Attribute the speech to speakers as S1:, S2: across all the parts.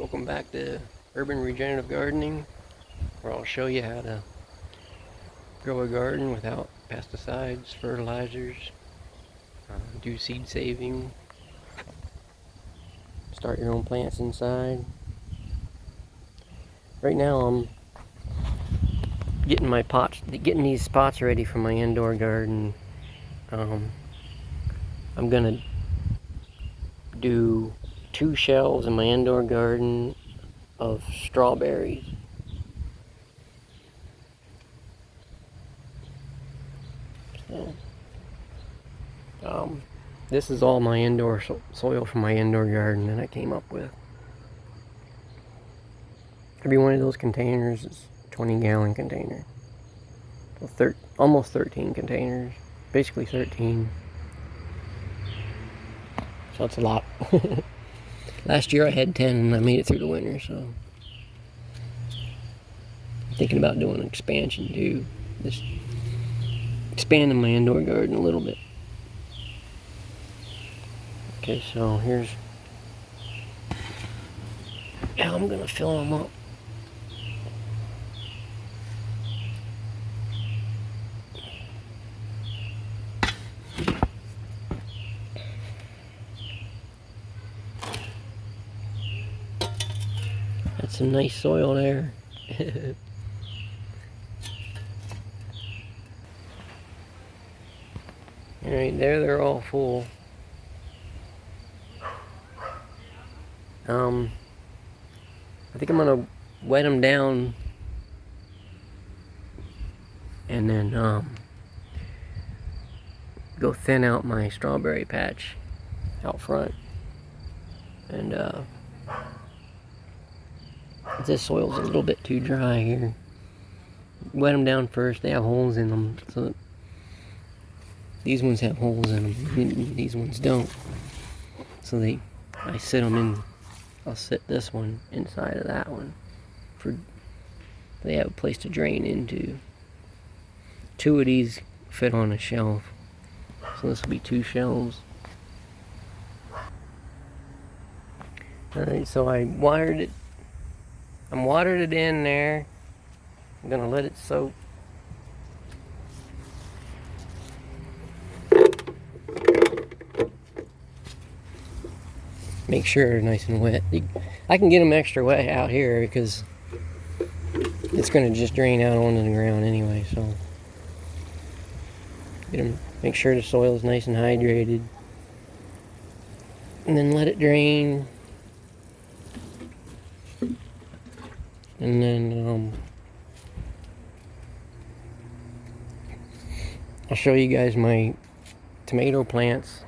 S1: Welcome back to Urban Regenerative Gardening, where I'll show you how to grow a garden without pesticides, fertilizers, do seed saving, start your own plants inside. Right now I'm getting these pots ready for my indoor garden. I'm gonna do 2 shelves in my indoor garden of strawberries. So, this is all my indoor soil from my indoor garden that I came up with. Every one of those containers is a 20-gallon container. So almost 13 containers, basically 13. So that's a lot. Last year I had 10 and I made it through the winter, so I'm thinking about doing an expansion too. Just expanding my indoor garden a little bit. Okay, so here's how I'm gonna fill them up. That's some nice soil there. Alright, there they're all full. I think I'm gonna wet them down and then go thin out my strawberry patch out front. And this soil's a little bit too dry here. Wet them down first. They have holes in them, so these ones have holes in them. These ones don't. So I sit them in. I'll sit this one inside of that one. They have a place to drain into. 2 of these fit on a shelf, so this will be 2 shelves. Alright, so I'm watered it in there. I'm gonna let it soak. Make sure they're nice and wet. I can get them extra wet out here because it's gonna just drain out onto the ground anyway, so make sure the soil is nice and hydrated. And then let it drain. And then I'll show you guys my tomato plants.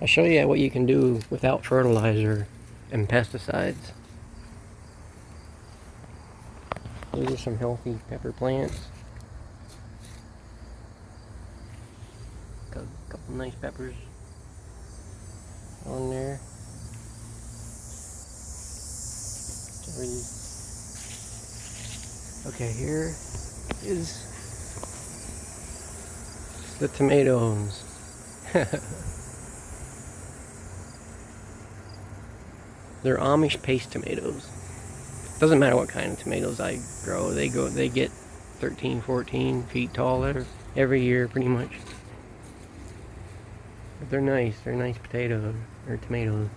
S1: I'll show you what you can do without fertilizer and pesticides. These are some healthy pepper plants. Got a couple nice peppers on there. Okay, here is the tomatoes. They're Amish paste tomatoes. Doesn't matter what kind of tomatoes I grow. They get 13, 14 feet tall every year pretty much. But they're nice. They're nice potatoes or tomatoes.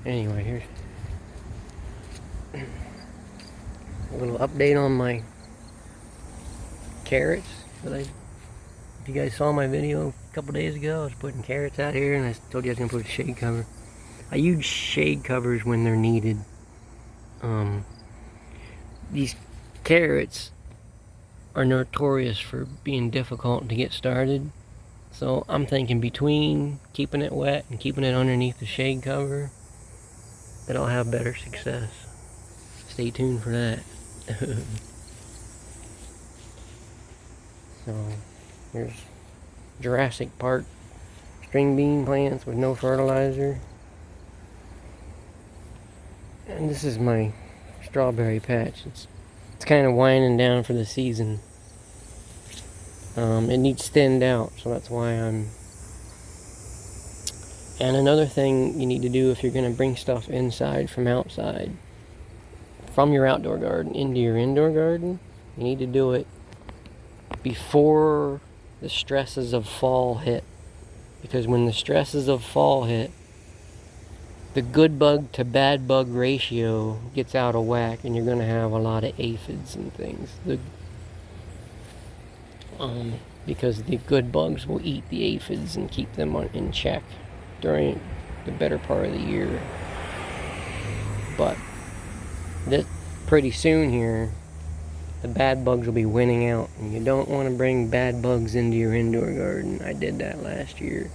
S1: Anyway, here's a little update on my carrots. If you guys saw my video a couple days ago, I was putting carrots out here and I told you I was going to put a shade cover. I use shade covers when they're needed. These carrots are notorious for being difficult to get started. So I'm thinking between keeping it wet and keeping it underneath the shade cover, that I'll have better success. Stay tuned for that. So here's Jurassic Park string bean plants with no fertilizer. And this is my strawberry patch. It's kind of winding down for the season. It needs thinned out, so that's why I'm And another thing you need to do if you're going to bring stuff inside from outside, from your outdoor garden into your indoor garden, you need to do it before the stresses of fall hit. Because when the stresses of fall hit, the good bug to bad bug ratio gets out of whack, and you're going to have a lot of aphids and things. Because the good bugs will eat the aphids and keep them in check during the better part of the year. But pretty soon here, the bad bugs will be winning out, and you don't want to bring bad bugs into your indoor garden. I did that last year.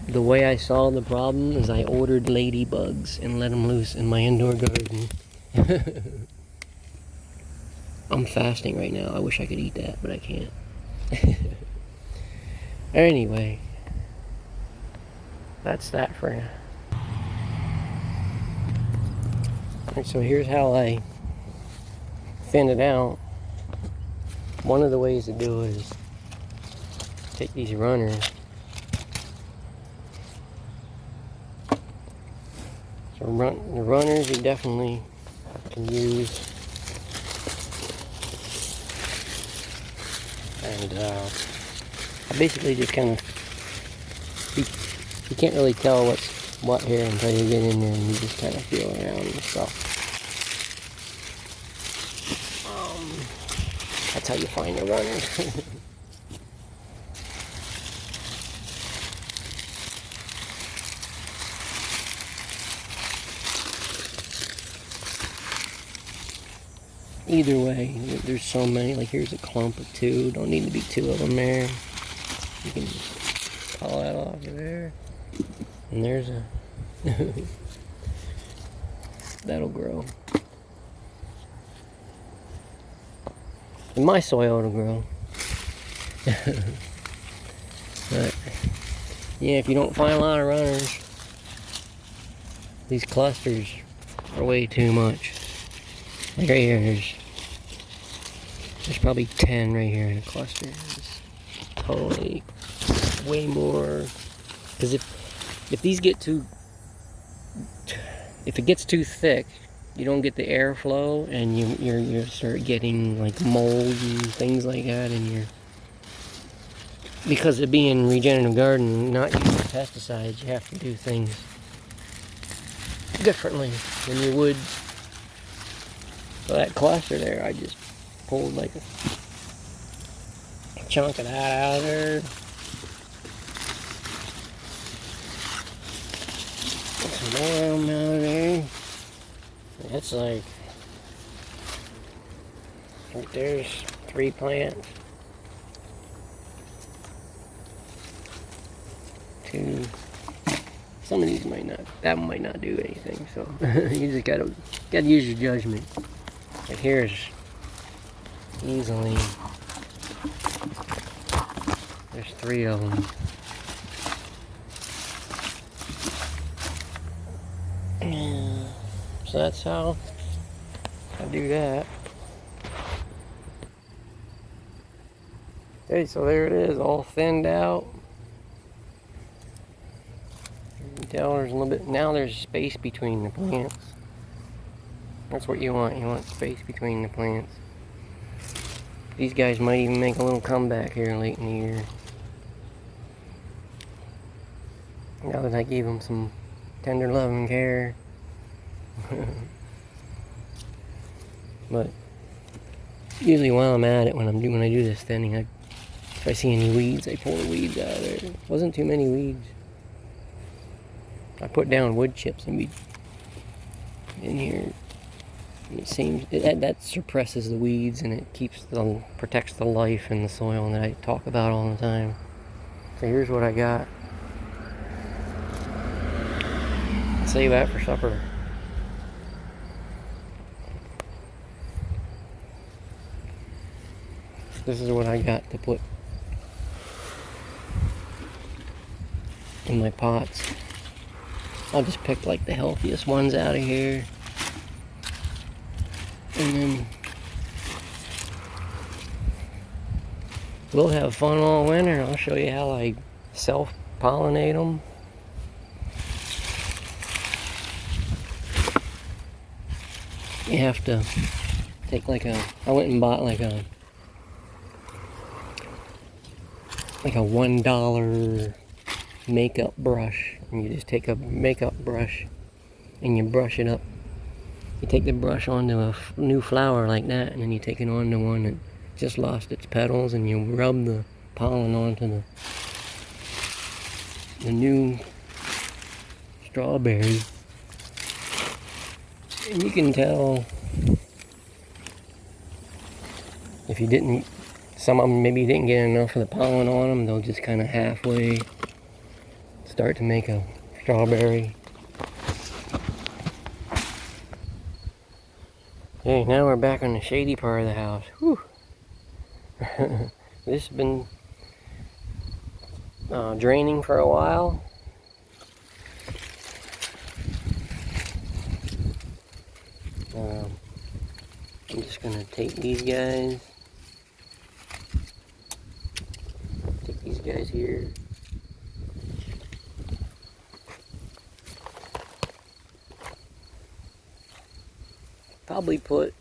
S1: The way I solved the problem is I ordered ladybugs and let them loose in my indoor garden. I'm fasting right now. I wish I could eat that, but I can't. Anyway, that's that for now. Alright, so here's how I thin it out. One of the ways to do it is take these runners. So the runners you definitely can use. And I basically just kind of, you can't really tell what's what here until you get in there and you just kind of feel around and stuff. That's how you find the runners. Either way, there's so many. Like here's a clump of 2. Don't need to be 2 of them there. You can pull that off of there. And there's a that'll grow. In my soil it'll grow. But yeah, if you don't find a lot of runners, these clusters are way too much. Like right here, there's probably 10 right here in a cluster. It's totally way more. Because if these get if it gets too thick, you don't get the airflow, and you start getting like mold and things like that in your. Because of being regenerative garden, not using pesticides, you have to do things differently than you would. So that cluster there, I just pulled like a chunk of that out of there. Put some more of them out of there. That's like, I think there's 3 plants. 2. Some of these that one might not do anything, so you just gotta use your judgment. But here's easily, there's 3 of them. So that's how I do that. Okay, so there it is, all thinned out. You can tell there's a little bit, now there's space between the plants. That's what you want. You want space between the plants. These guys might even make a little comeback here late in the year. Now that I gave them some tender love and care. But usually while I'm at it, when I do this thinning, if I see any weeds, I pull the weeds out of there. Wasn't too many weeds. I put down wood chips in here. It seems that suppresses the weeds, and it protects the life in the soil that I talk about all the time. So here's what I got. Save that for supper. This is what I got to put in my pots. I'll just pick like the healthiest ones out of here. And then we'll have fun all winter. I'll show you how I self-pollinate them. you have to take I went and bought like a $1 makeup brush, and you just take a makeup brush and you brush it up. You take the brush onto a new flower like that, and then you take it onto one that just lost its petals, and you rub the pollen onto the new strawberry, and you can tell if you didn't, some of them maybe didn't get enough of the pollen on them, they'll just kind of halfway start to make a strawberry. Okay, now we're back on the shady part of the house. Whew. This has been draining for a while. I'm just gonna take these guys here. Probably put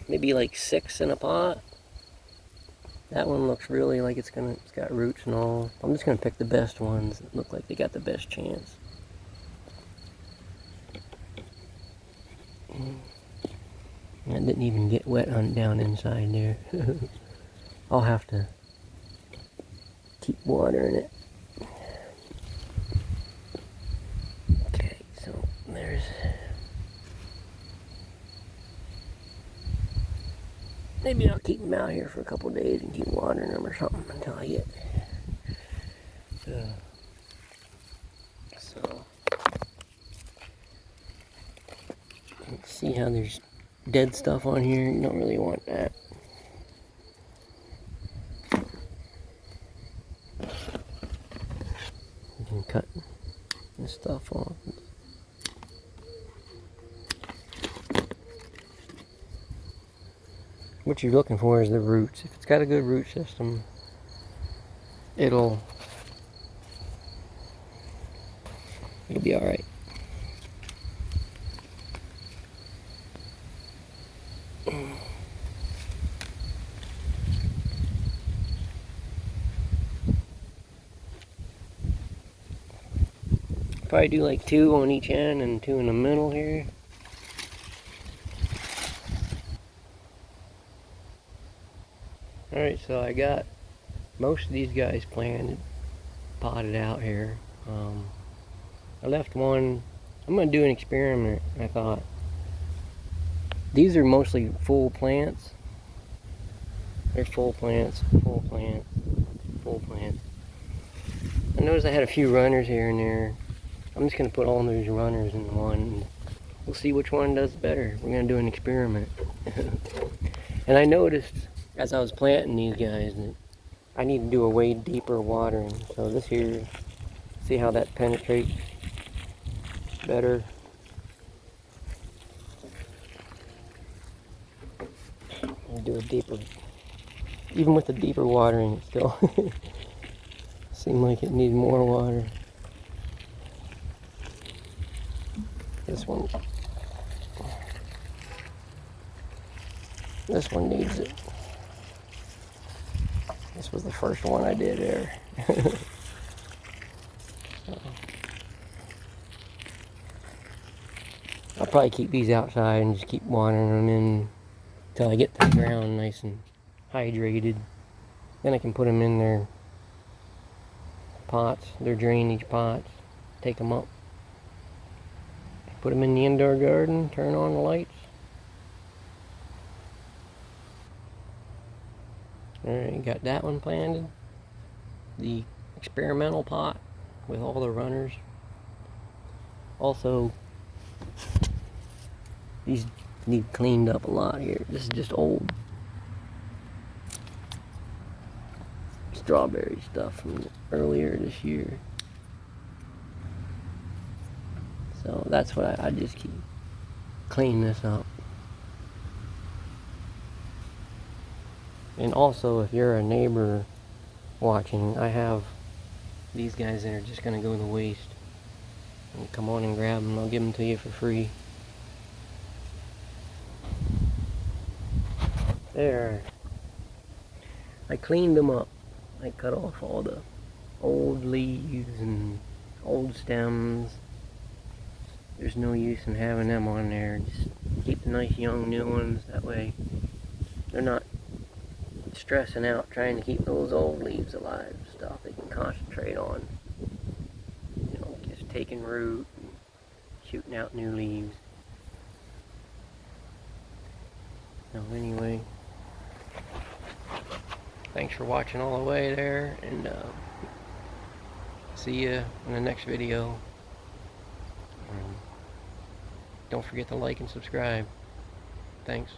S1: maybe like 6 in a pot. That one looks really like it's got roots and all. I'm just gonna pick the best ones that look like they got the best chance. That didn't even get wet down inside there. I'll have to keep watering it. Okay, so there's... Maybe I'll keep them out here for a couple days and keep watering them or something until I get... So... Let's see how there's dead stuff on here. You don't really want that. You can cut this stuff off. What you're looking for is the roots. If it's got a good root system, it'll be alright. Probably do like 2 on each end and 2 in the middle here. Alright, so I got most of these guys planted, potted out here. I left one. I'm going to do an experiment. I thought these are mostly full plants. They're full plants, full plant, full plant. I noticed I had a few runners here and there. I'm just going to put all those runners in one, and we'll see which one does better. We're going to do an experiment. And I noticed as I was planting these guys that I need to do a way deeper watering. So this here, see how that penetrates better. I'll do a deeper, even with the deeper watering, it still seemed like it needed more water. This one needs it. This was the first one I did there. I'll probably keep these outside and just keep watering them in until I get the ground nice and hydrated. Then I can put them in their pots, their drainage pots, take them up, put them in the indoor garden, turn on the lights. Alright, got that one planted. The experimental pot with all the runners. Also, these need cleaned up a lot here. This is just old strawberry stuff from earlier this year. So that's what I just keep cleaning this up. And also, if you're a neighbor watching, I have these guys that are just going to go to waste. And come on and grab them. I'll give them to you for free. There. I cleaned them up. I cut off all the old leaves and old stems. There's no use in having them on there. Just keep the nice young new ones. That way they're not stressing out trying to keep those old leaves alive. Stuff they can concentrate on. You know, just taking root and shooting out new leaves. So anyway, thanks for watching all the way there, and see you in the next video. Don't forget to like and subscribe. Thanks.